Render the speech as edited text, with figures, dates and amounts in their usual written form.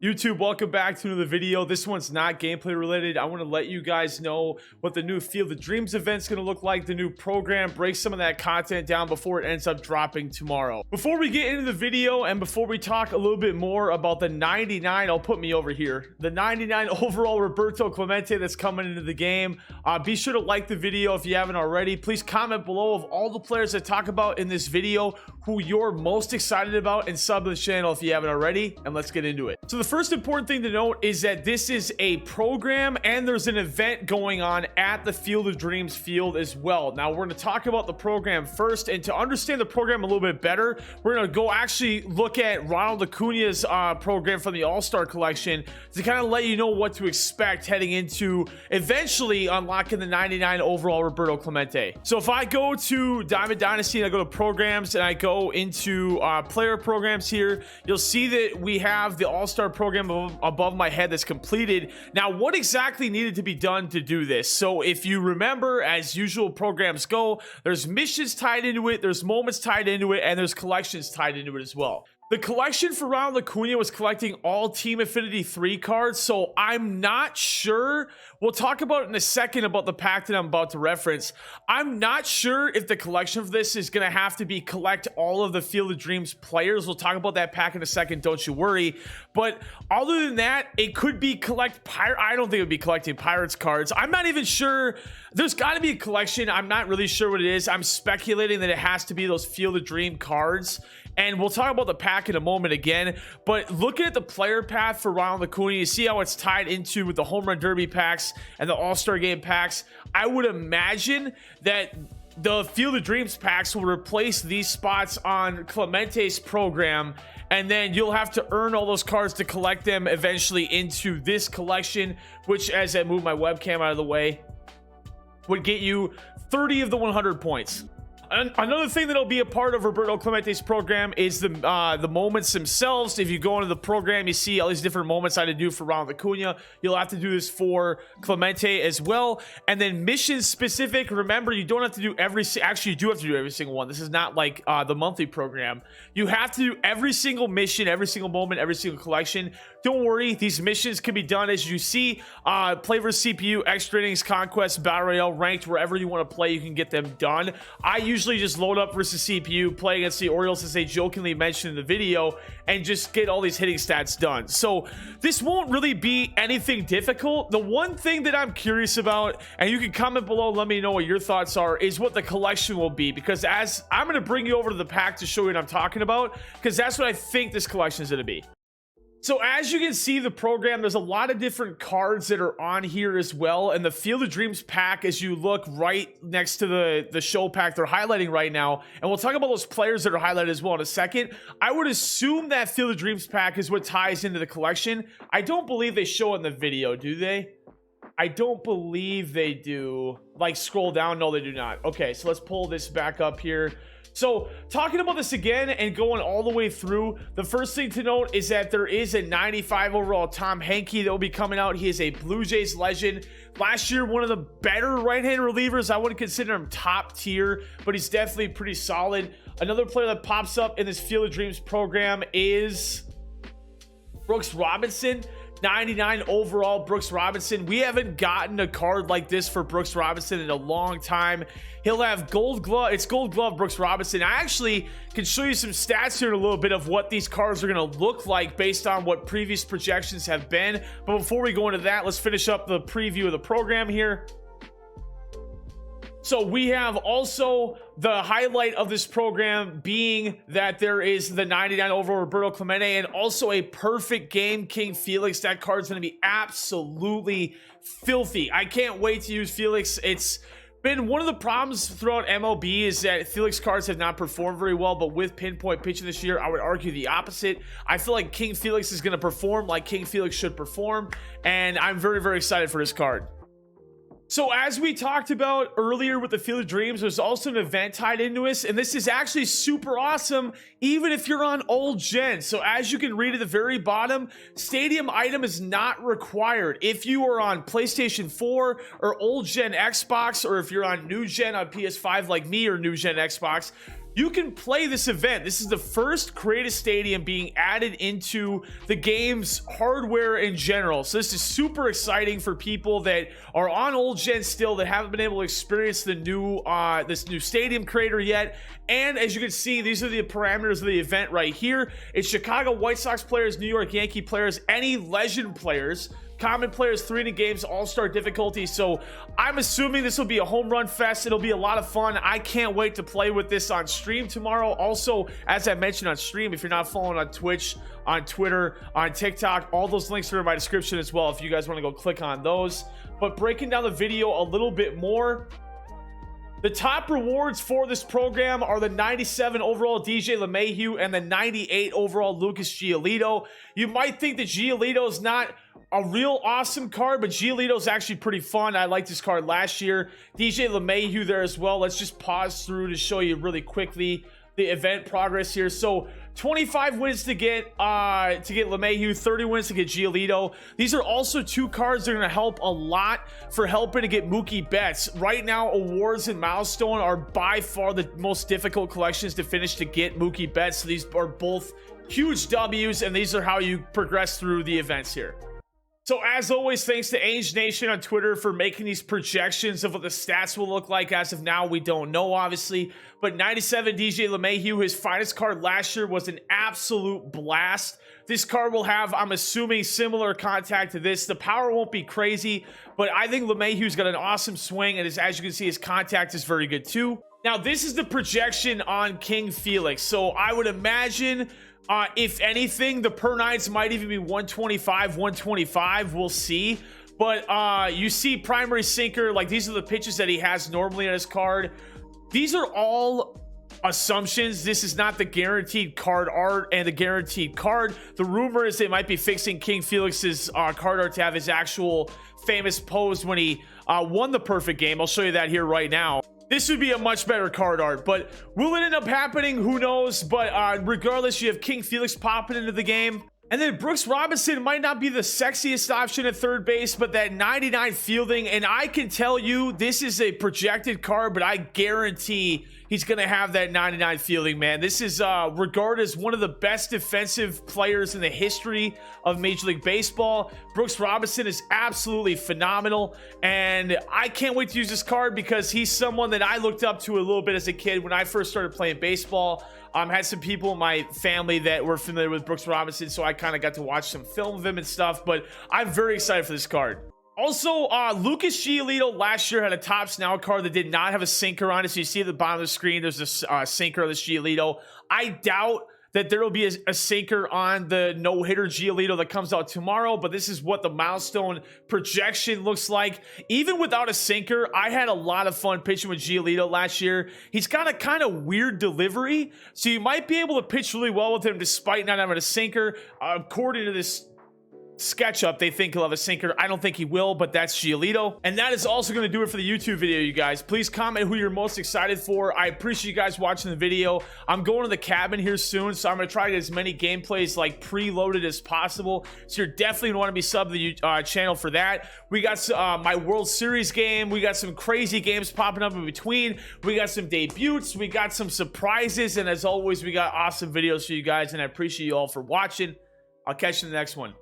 YouTube, welcome back to another video. This one's not gameplay related. I want to let you guys know what the new Field of Dreams event's going to look like, the new program, break some of that content down before it ends up dropping tomorrow. Before we get into the video and before we talk a little bit more about the 99, I'll put me over here, the 99 overall Roberto Clemente that's coming into the game. Be sure to like the video if you haven't already. Please comment below of all the players I talk about in this video who you're most excited about, and sub to the channel if you haven't already, and let's get into it. So the first important thing to note is that this is a program and there's an event going on at the Field of Dreams field as well. Now we're going to talk about the program first, and to understand the program a little bit better, we're going to go actually look at Ronald Acuna's program from the All-Star collection to kind of let you know what to expect heading into eventually unlocking the 99 overall Roberto Clemente. So if I go to Diamond Dynasty and I go to programs and I go into player programs here, you'll see that we have the All-Star program above my head that's completed. Now, what exactly needed to be done to do this? So if you remember, as usual programs go, there's missions tied into it, there's moments tied into it, and there's collections tied into it as well. The collection for Ronald Acuna was collecting all Team Affinity 3 cards, so I'm not sure. We'll talk about it in a second about the pack that I'm about to reference. I'm not sure if the collection for this is going to have to be collect all of the Field of Dreams players. We'll talk about that pack in a second, don't you worry. But other than that, it could be collect Pirate. I don't think it would be collecting Pirates cards. I'm not even sure. There's got to be a collection. I'm not really sure what it is. I'm speculating that it has to be those Field of Dream cards. And we'll talk about the pack in a moment again. But looking at the player path for Ronald Acuna, you see how it's tied into with the Home Run Derby packs and the All-Star Game packs. I would imagine that the Field of Dreams packs will replace these spots on Clemente's program, and then you'll have to earn all those cards to collect them eventually into this collection, which, as I move my webcam out of the way, would get you 30 of the 100 points. Another thing that'll be a part of Roberto Clemente's program is the moments themselves. If you go into the program, you see all these different moments I had to do for Ronald Acuna. You'll have to do this for Clemente as well. And then missions specific, remember, you don't have to do actually you do have to do every single one. This is not like the monthly program. You have to do every single mission, every single moment, every single collection. Don't worry, these missions can be done as you see. Play versus CPU, extra innings, conquest, battle royale, ranked, wherever you want to play, you can get them done. I usually just load up versus CPU, play against the Orioles, as they jokingly mentioned in the video, and just get all these hitting stats done. So this won't really be anything difficult. The one thing that I'm curious about, and you can comment below, let me know what your thoughts are, is what the collection will be, because as I'm going to bring you over to the pack to show you what I'm talking about, because that's what I think this collection is going to be. So as you can see, the program, there's a lot of different cards that are on here as well. And the Field of Dreams pack, as you look right next to the show pack they're highlighting right now, and we'll talk about those players that are highlighted as well in a second. I would assume that Field of Dreams pack is what ties into the collection. I don't believe they show it in the video, do they? I don't believe they do. Like, scroll down. No, they do not. Okay, so let's pull this back up here. So talking about this again and going all the way through, the first thing to note is that there is a 95 overall Tom Henke that will be coming out. He is a Blue Jays legend. Last year, one of the better right-hand relievers. I wouldn't consider him top tier, but he's definitely pretty solid. Another player that pops up in this Field of Dreams program is Brooks Robinson. 99 overall Brooks Robinson. We haven't gotten a card like this for Brooks Robinson in a long time. He'll have gold glove. It's gold glove Brooks Robinson. I actually can show you some stats here in a little bit of what these cards are going to look like based on what previous projections have been. But before we go into that, let's finish up the preview of the program here. So we have also the highlight of this program being that there is the 99 overall Roberto Clemente and also a perfect game King Felix. That card's going to be absolutely filthy. I can't wait to use Felix. It's been one of the problems throughout MLB is that Felix cards have not performed very well, but with pinpoint pitching this year, I would argue the opposite. I feel like King Felix is going to perform like King Felix should perform, and I'm very, very excited for this card. So as we talked about earlier with the Field of Dreams, there's also an event tied into us, and this is actually super awesome even if you're on old gen. So as you can read at the very bottom, stadium item is not required if you are on PlayStation 4 or old gen Xbox, or if you're on new gen on PS5 like me or new gen Xbox. you can play this event. This is the first creative stadium being added into the game's hardware in general. So this is super exciting for people that are on old gen still, that haven't been able to experience the new this new stadium creator yet. And as you can see, these are the parameters of the event right here. It's Chicago White Sox players, New York Yankee players, any legend players, common players, 3 inning games, all-star difficulty. So I'm assuming this will be a home run fest. It'll be a lot of fun. I can't wait to play with this on stream tomorrow. Also, as I mentioned on stream, if you're not following on Twitch, on Twitter, on TikTok, all those links are in my description as well if you guys want to go click on those. But breaking down the video a little bit more, the top rewards for this program are the 97 overall DJ LeMahieu and the 98 overall Lucas Giolito. You might think that Giolito is not a real awesome card, but Giolito is actually pretty fun. I liked this card last year. DJ LeMahieu there as well. Let's just pause through to show you really quickly the event progress here. So 25 wins to get LeMahieu, 30 wins to get Giolito. These are also 2 cards that are going to help a lot for helping to get Mookie Betts. Right now, awards and milestone are by far the most difficult collections to finish to get Mookie Betts. So these are both huge W's, and these are how you progress through the events here. So as always, thanks to Ainge Nation on Twitter for making these projections of what the stats will look like. As of now, we don't know, obviously. But 97 DJ LeMahieu, his finest card last year, was an absolute blast. This card will have, I'm assuming, similar contact to this. The power won't be crazy, but I think LeMahieu's got an awesome swing, and as you can see, his contact is very good too. Now, this is the projection on King Felix. So I would imagine, if anything, the per nights might even be 125, 125. We'll see. But you see primary sinker, like these are the pitches that he has normally on his card. These are all assumptions. This is not the guaranteed card art and the guaranteed card. The rumor is they might be fixing King Felix's card art to have his actual famous pose when he won the perfect game. I'll show you that here right now. This would be a much better card art, but will it end up happening? Who knows? But regardless, you have King Felix popping into the game. And then Brooks Robinson might not be the sexiest option at third base, but that 99 fielding, and I can tell you this is a projected card, but I guarantee he's going to have that 99 fielding, man. This is regarded as one of the best defensive players in the history of Major League Baseball. Brooks Robinson is absolutely phenomenal, and I can't wait to use this card because he's someone that I looked up to a little bit as a kid when I first started playing baseball. Had some people in my family that were familiar with Brooks Robinson, so I kind of got to watch some film of him and stuff, but I'm very excited for this card. Also, Lucas Giolito last year had a Topps Now card that did not have a sinker on it, so you see at the bottom of the screen, there's this sinker of this Giolito. I doubt that there will be a sinker on the no-hitter Giolito that comes out tomorrow, but this is what the milestone projection looks like. Even without a sinker, I had a lot of fun pitching with Giolito last year. He's got a kind of weird delivery, so you might be able to pitch really well with him despite not having a sinker. According to this SketchUp, they think he'll have a sinker. I don't think he will, but that's Giolito. And that is also going to do it for the YouTube video, you guys. Please comment who you're most excited for. I appreciate you guys watching the video. I'm going to the cabin here soon, so I'm going to try to get as many gameplays like preloaded as possible. So you're definitely going to want to be subbed to the channel for that. We got my World Series game. We got some crazy games popping up in between. We got some debuts. We got some surprises. And as always, we got awesome videos for you guys. And I appreciate you all for watching. I'll catch you in the next one.